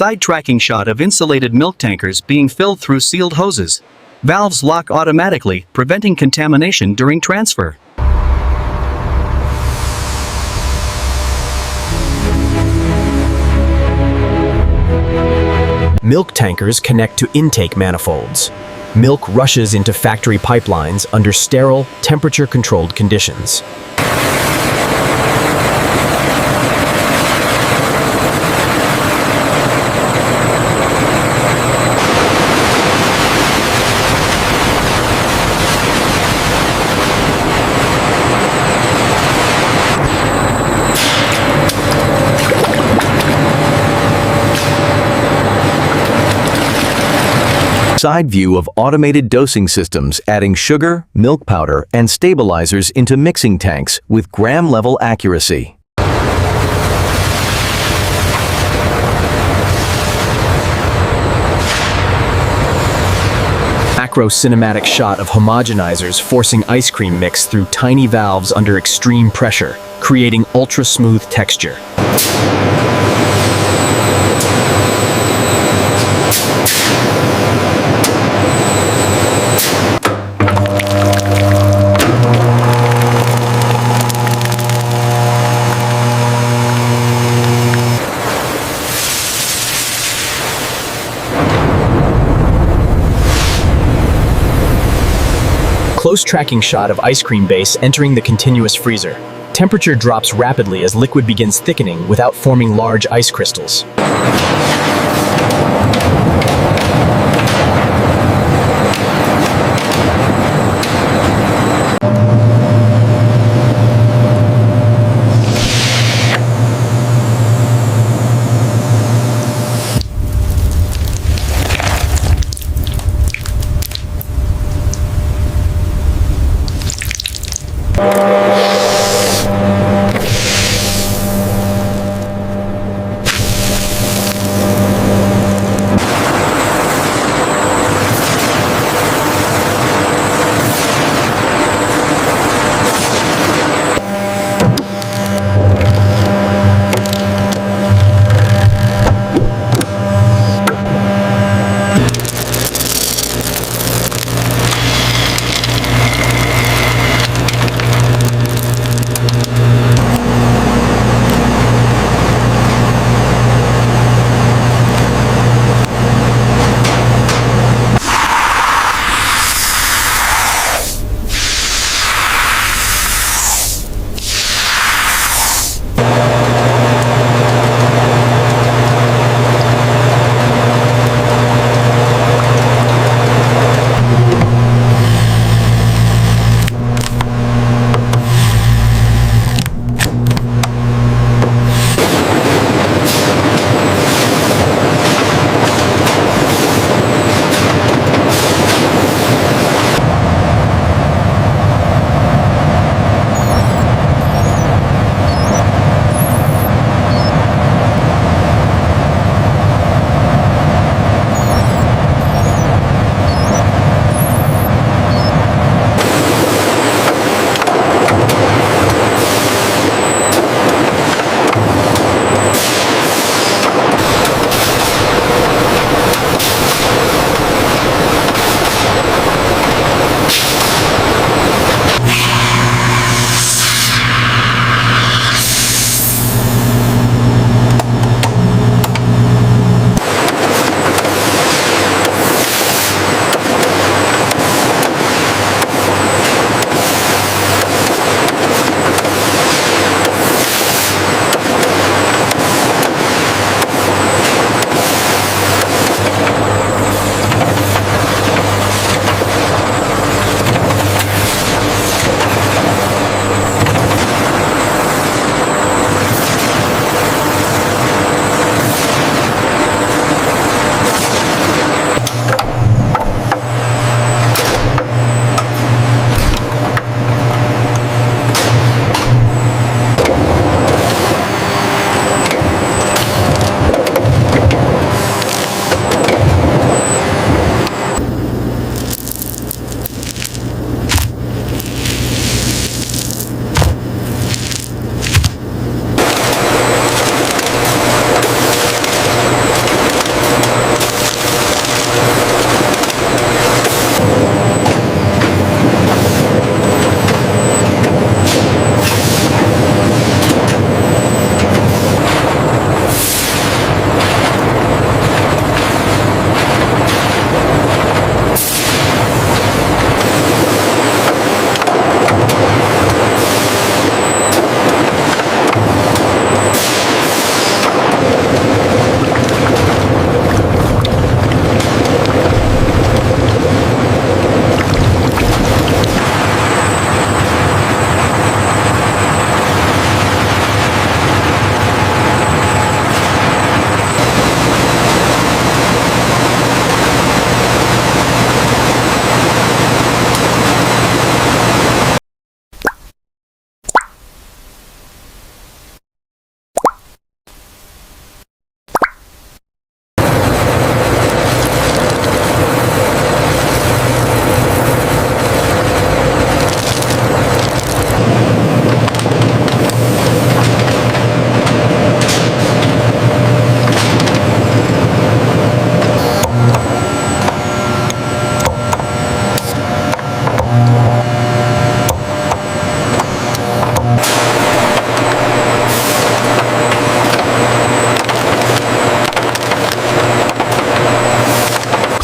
Side tracking shot of insulated milk tankers being filled through sealed hoses. Valves lock automatically, preventing contamination during transfer. Milk tankers connect to intake manifolds. Milk rushes into factory pipelines under sterile, temperature-controlled conditions. Side view of automated dosing systems adding sugar, milk powder, and stabilizers into mixing tanks with gram-level accuracy. Macro cinematic shot of homogenizers forcing ice cream mix through tiny valves under extreme pressure, creating ultra-smooth texture. Close tracking shot of ice cream base entering the continuous freezer. Temperature drops rapidly as liquid begins thickening without forming large ice crystals.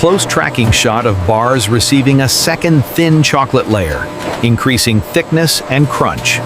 close tracking shot of bars receiving a second thin chocolate layer, increasing thickness and crunch.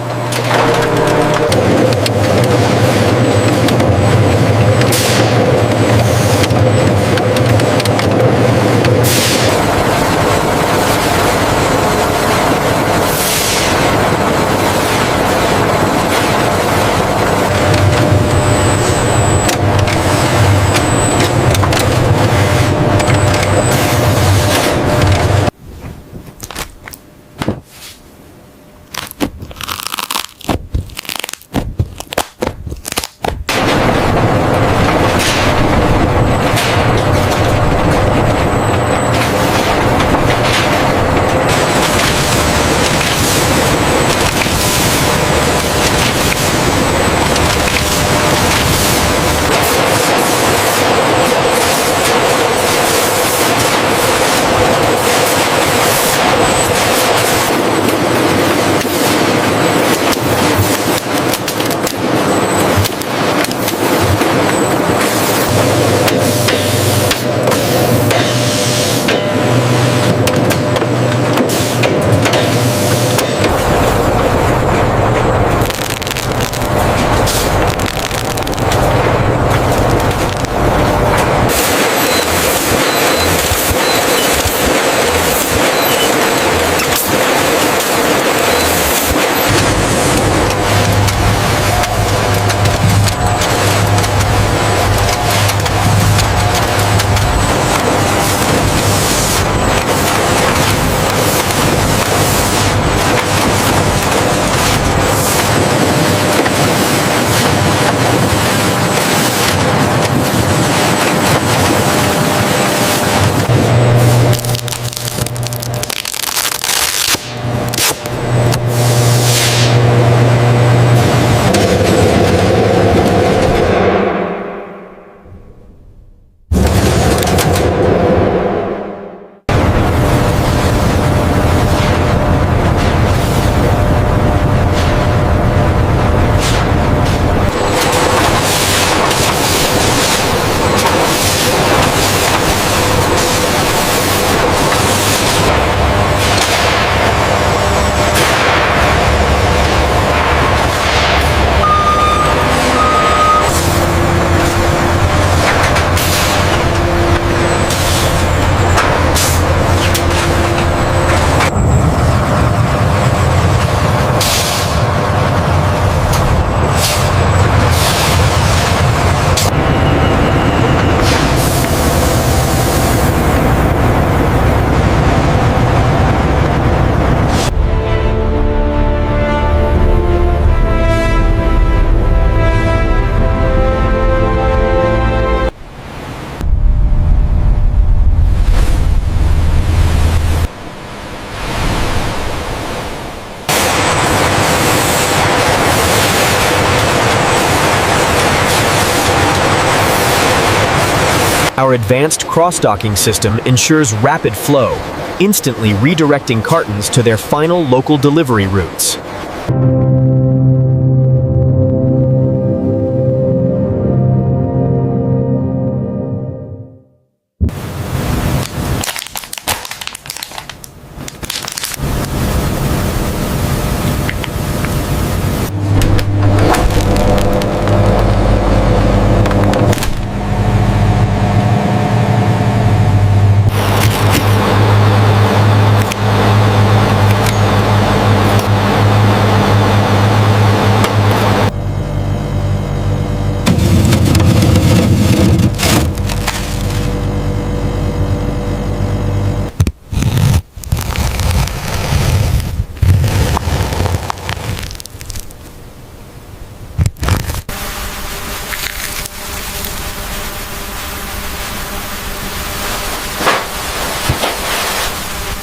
Our advanced cross-docking system ensures rapid flow, instantly redirecting cartons to their final local delivery routes.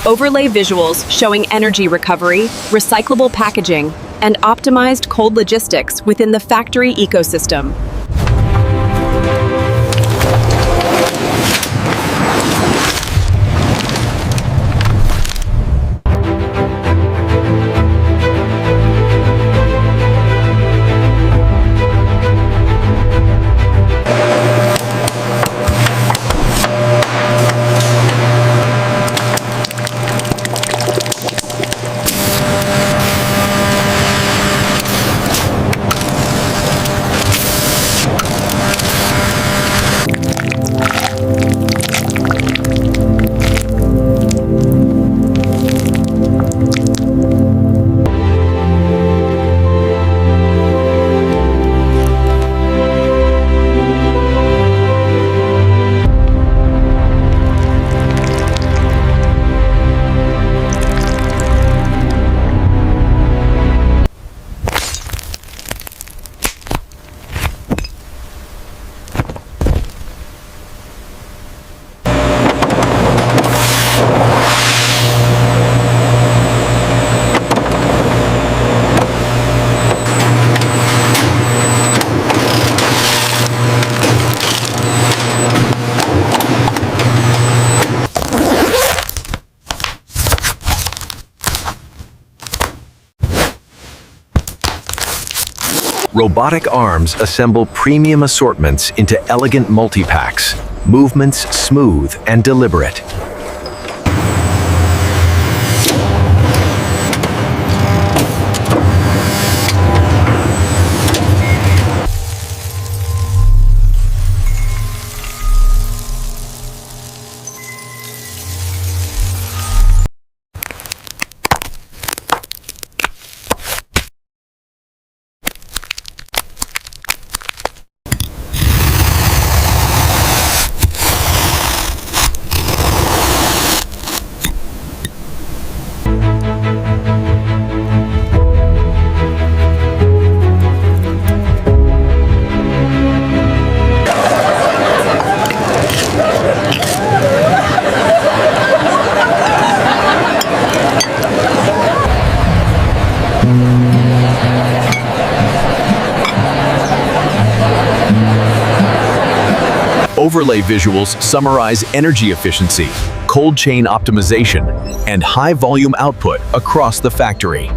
Overlay visuals showing energy recovery, recyclable packaging, and optimized cold logistics within the factory ecosystem. Robotic arms assemble premium assortments into elegant multi-packs, movements smooth and deliberate. Overlay visuals summarize energy efficiency, cold chain optimization, and high volume output across the factory.